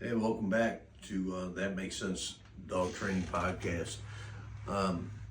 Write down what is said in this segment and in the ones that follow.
Hey, welcome back to That Makes Sense Dog Training Podcast.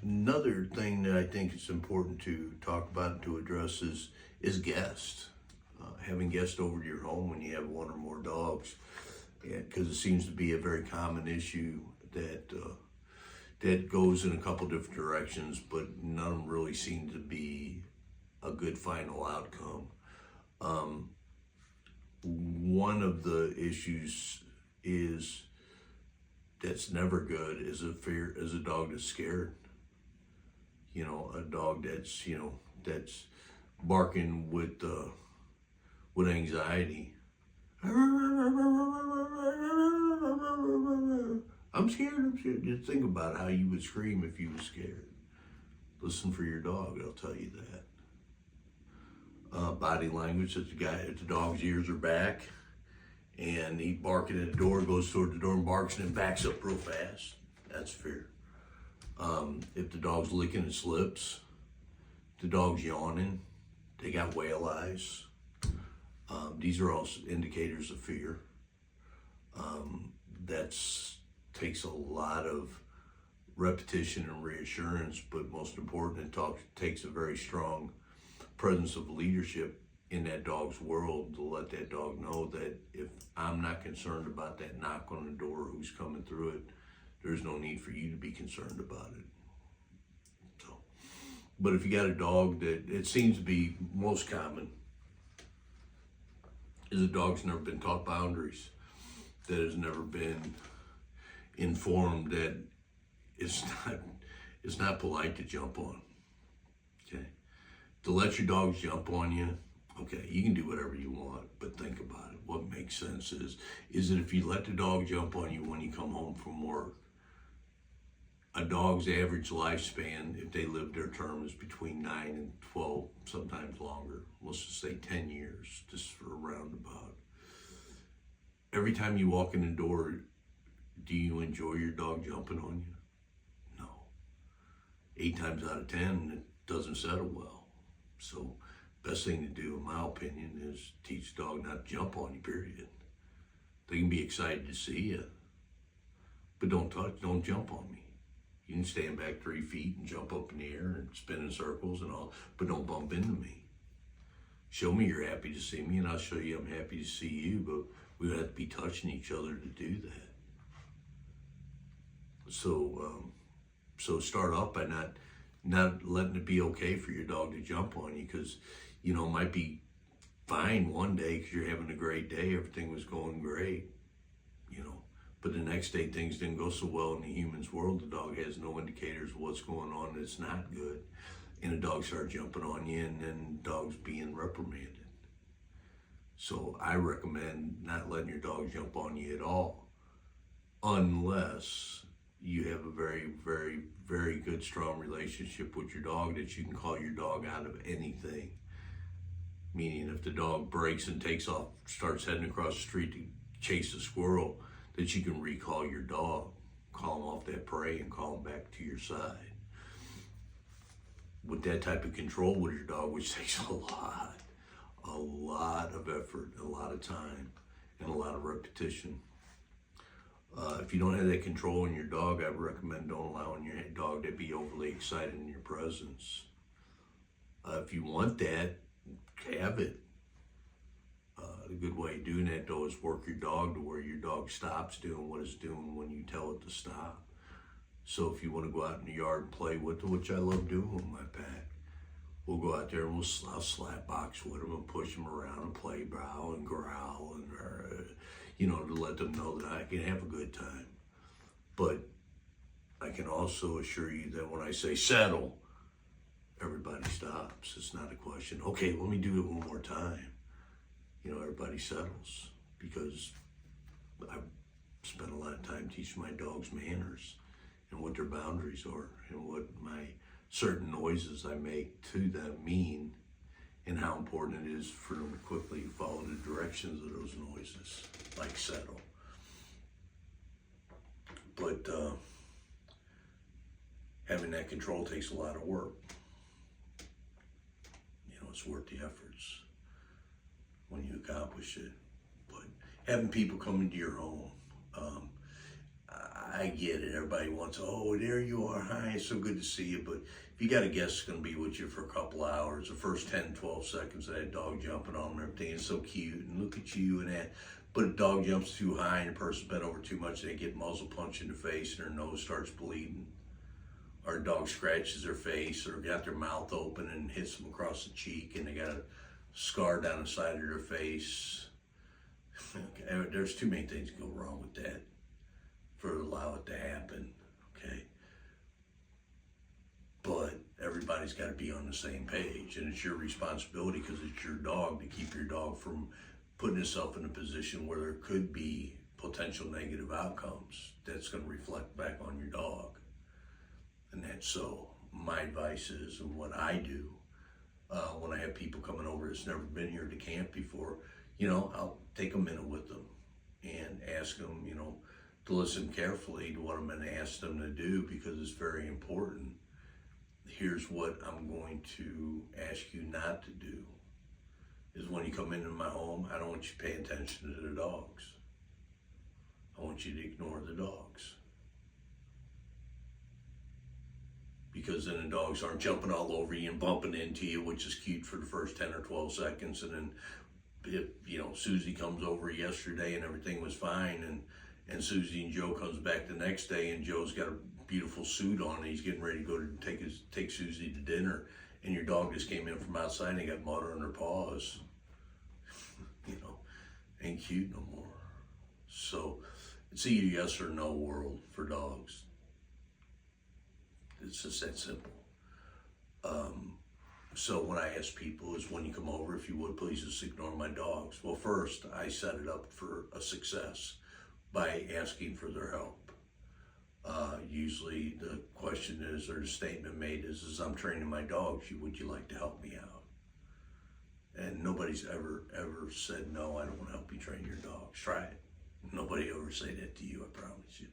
Another thing that I think is important to talk about and to address is guests. Having guests over to your home when you have one or more dogs, because it seems to be a very common issue that goes in a couple different directions, but none of them really seem to be a good final outcome. One of the issues is that's never good is a dog that's scared. A dog that's barking with anxiety. I'm scared. Just think about how you would scream if you were scared. Listen for your dog, I'll tell you that. Body language, if the dog's ears are back and he barking at the door, goes toward the door and barks and then backs up real fast, that's fear. If the dog's licking its lips, the dog's yawning, they got whale eyes, these are all indicators of fear. That takes a lot of repetition and reassurance, but most important, takes a very strong presence of leadership in that dog's world to let that dog know that if I'm not concerned about that knock on the door, who's coming through it, there's no need for you to be concerned about it. So, but if you got a dog that it seems to be most common is a dog's never been taught boundaries, that has never been informed that it's not polite to jump on. Okay. To let your dogs jump on you, okay, you can do whatever you want, but think about it. What makes sense is that if you let the dog jump on you when you come home from work, a dog's average lifespan, if they live their term, is between 9 and 12, sometimes longer. Let's just say 10 years, just for a roundabout. Every time you walk in the door, do you enjoy your dog jumping on you? No. 8 times out of 10, it doesn't settle well. So, best thing to do, in my opinion, is teach the dog not to jump on you, period. They can be excited to see you, but don't jump on me. You can stand back 3 feet and jump up in the air and spin in circles and all, but don't bump into me. Show me you're happy to see me, and I'll show you I'm happy to see you, but we have to be touching each other to do that. So start off by not letting it be okay for your dog to jump on you, because it might be fine one day because you're having a great day, everything was going great, but the next day things didn't go so well in the human's world. The dog has no indicators of what's going on, and it's not good, and the dog starts jumping on you, and then the dog's being reprimanded. So I recommend not letting your dog jump on you at all, unless you have a very, very, very good, strong relationship with your dog that you can call your dog out of anything. Meaning if the dog breaks and takes off, starts heading across the street to chase a squirrel, that you can recall your dog, call him off that prey and call him back to your side. With that type of control with your dog, which takes a lot of effort, a lot of time, and a lot of repetition. If you don't have that control in your dog, I would recommend don't allowing your dog to be overly excited in your presence. If you want that, have it. A good way of doing that, though, is work your dog to where your dog stops doing what it's doing when you tell it to stop. So if you want to go out in the yard and play with it, which I love doing with my pack, we'll go out there and I'll slap box with them and push them around and play growl and growl and to let them know that I can have a good time. But I can also assure you that when I say settle, everybody stops. It's not a question, okay, let me do it one more time. Everybody settles, because I've spent a lot of time teaching my dogs manners and what their boundaries are and what my certain noises I make to them mean, and how important it is for them to quickly follow the directions of those noises, like settle. But having that control takes a lot of work. It's worth the efforts when you accomplish it. But having people come into your home. Um, I get it. Everybody wants, oh, there you are. Hi, it's so good to see you. But if you got a guest that's going to be with you for a couple hours, the first 10, 12 seconds of that dog jumping on them, everything is so cute. And look at you and that. But a dog jumps too high and a person's bent over too much, they get muzzle punched in the face and their nose starts bleeding. Or a dog scratches their face or got their mouth open and hits them across the cheek and they got a scar down the side of their face. Okay, there's too many things that go wrong with that for to allow it to happen, okay? But everybody's got to be on the same page, and it's your responsibility because it's your dog to keep your dog from putting itself in a position where there could be potential negative outcomes that's going to reflect back on your dog. And that's so my advice is, and what I do when I have people coming over that's never been here to camp before, I'll take a minute with them and ask them, to listen carefully to what I'm going to ask them to do because it's very important. Here's what I'm going to ask you not to do. Is when you come into my home, I don't want you to pay attention to the dogs. I want you to ignore the dogs. Because then the dogs aren't jumping all over you and bumping into you, which is cute for the first 10 or 12 seconds. And then if, Susie comes over yesterday and everything was fine and Susie and Joe comes back the next day and Joe's got a beautiful suit on and he's getting ready to go to take Susie to dinner and your dog just came in from outside and they got mud on their paws. Ain't cute no more. So it's either yes or no world for dogs. It's just that simple. So what I ask people is when you come over, if you would, please just ignore my dogs. Well, first, I set it up for a success by asking for their help. Usually the question is, or the statement made is I'm training my dogs, would you like to help me out? And nobody's ever said, no, I don't want to help you train your dogs. Try it. Nobody ever say that to you, I promise you.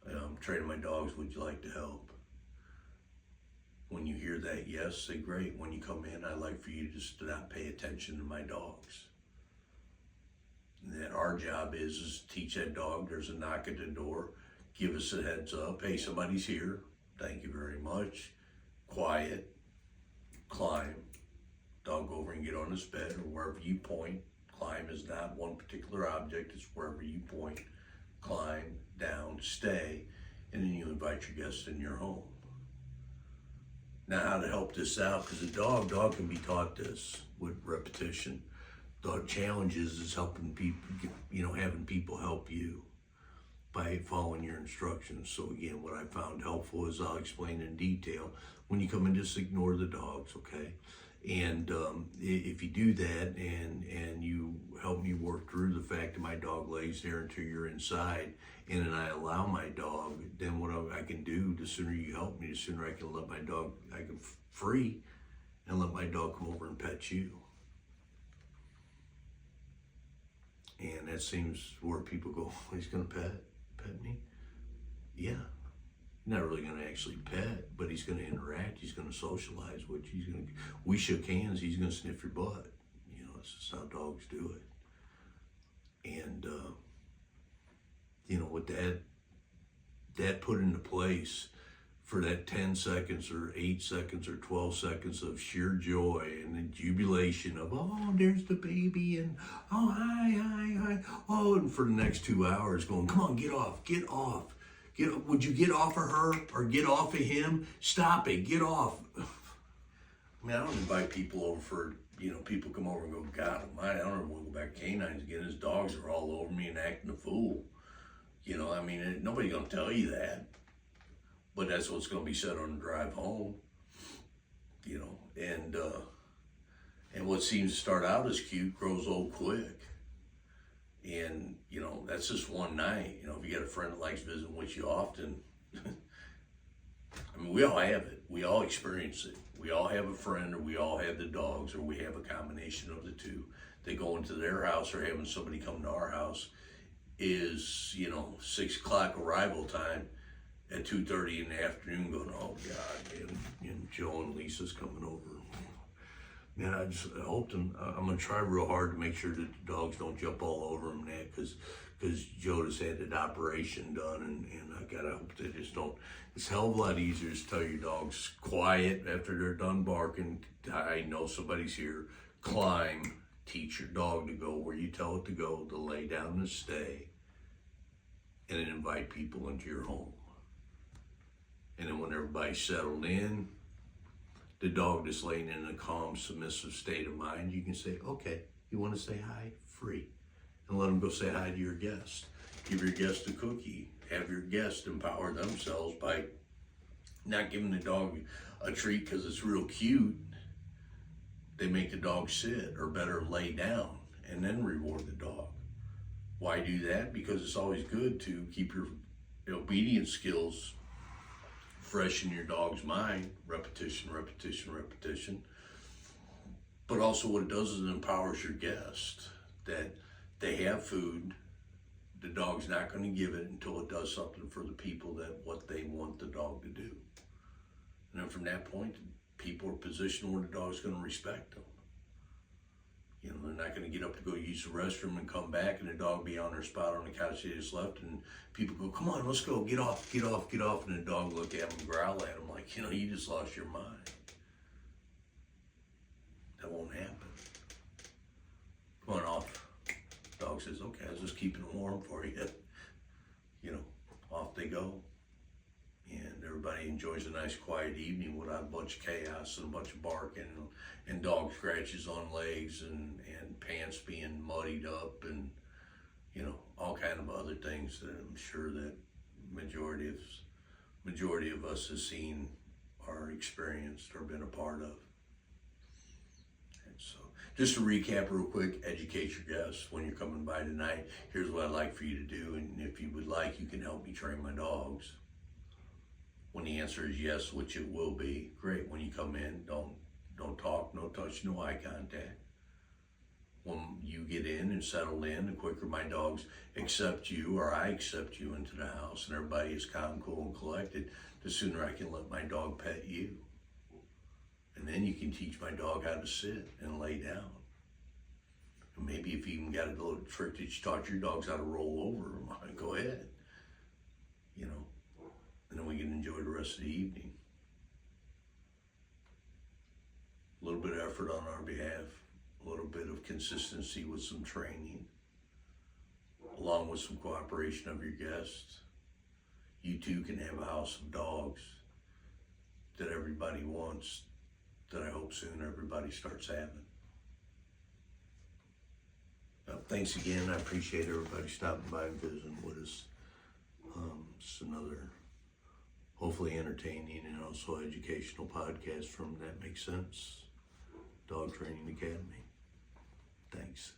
I'm training my dogs, would you like to help? When you hear that, yes, say great. When you come in, I'd like for you just to not pay attention to my dogs. And that our job is to teach that dog, there's a knock at the door, give us a heads up, hey, somebody's here, thank you very much, quiet, climb, dog go over and get on his bed or wherever you point. Climb is not one particular object, it's wherever you point, climb, down, stay, and then you invite your guests in your home. Now, how to help this out, because a dog can be taught this with repetition. Dog challenges is helping people, having people help you by following your instructions. So again, what I found helpful is I'll explain in detail. When you come in, just ignore the dogs, okay? And if you do that and you help me work through the fact that my dog lays there until you're inside and then I allow my dog, then what I can do, the sooner you help me, the sooner I can let my dog, I can free and let my dog come over and pet you. And that seems where people go, he's gonna pet me? Yeah. Not really going to actually pet, but he's going to interact. He's going to socialize with you. We shook hands. He's going to sniff your butt. That's just how dogs do it. And with that put into place for that 10 seconds or 8 seconds or 12 seconds of sheer joy and the jubilation of, oh, there's the baby, and oh, hi. Oh, and for the next 2 hours going, come on, get off. Would you get off of her or get off of him? Stop it, get off. I don't invite people over for, people come over and go, God almighty, I don't ever want to go back to canines again. His dogs are all over me and acting a fool. Nobody's going to tell you that. But that's what's going to be said on the drive home. And what seems to start out as cute grows old quick. And, that's just one night. If you got a friend that likes visiting with you often, we all have it. We all experience it. We all have a friend, or we all have the dogs, or we have a combination of the two. They go into their house or having somebody come to our house is, 6 o'clock arrival time at 2:30 in the afternoon going, oh God, and Joe and Lisa's coming over. Man, I just hope them. I'm gonna try real hard to make sure that the dogs don't jump all over them, Nat, because Joe just had that operation done, and I gotta hope they just don't. It's a hell of a lot easier to tell your dogs quiet after they're done barking. I know somebody's here. Climb. Teach your dog to go where you tell it to go, to lay down and stay, and then invite people into your home. And then when everybody's settled in, the dog that's laying in a calm, submissive state of mind, you can say, okay, you want to say hi? Free. And let them go say hi to your guest. Give your guest a cookie. Have your guest empower themselves by not giving the dog a treat because it's real cute. They make the dog sit, or better lay down, and then reward the dog. Why do that? Because it's always good to keep your obedience skills fresh in your dog's mind. Repetition, repetition, repetition. But also what it does is it empowers your guest that they have food. The dog's not going to give it until it does something for the people that what they want the dog to do. And then from that point, people are positioned where the dog's going to respect them. You know, they're not going to get up to go use the restroom and come back and the dog be on their spot on the couch they just left, and people go, come on, let's go, get off, get off, get off, and the dog look at them and growl at them like, you just lost your mind. That won't happen. Come on off. Dog says, okay, I was just keeping it warm for you. Off they go. And everybody enjoys a nice quiet evening without a bunch of chaos and a bunch of barking and dog scratches on legs and pants being muddied up and, all kind of other things that I'm sure that majority of us has seen or experienced or been a part of. And so just to recap real quick, educate your guests when you're coming by tonight. Here's what I'd like for you to do. And if you would like, you can help me train my dogs. When the answer is yes, which it will be, great. When you come in, don't talk, no touch, no eye contact. When you get in and settle in, the quicker my dogs accept you or I accept you into the house and everybody is calm, cool, and collected, the sooner I can let my dog pet you. And then you can teach my dog how to sit and lay down. And maybe if you even got a little trick that you taught your dogs how to roll over, go ahead. And then we can enjoy the rest of the evening. A little bit of effort on our behalf, a little bit of consistency with some training, along with some cooperation of your guests. You too can have a house of dogs that everybody wants, that I hope soon everybody starts having. Thanks again. I appreciate everybody stopping by and visiting with us. It's another hopefully entertaining and also educational podcast from That Makes Sense Dog Training Academy. Thanks.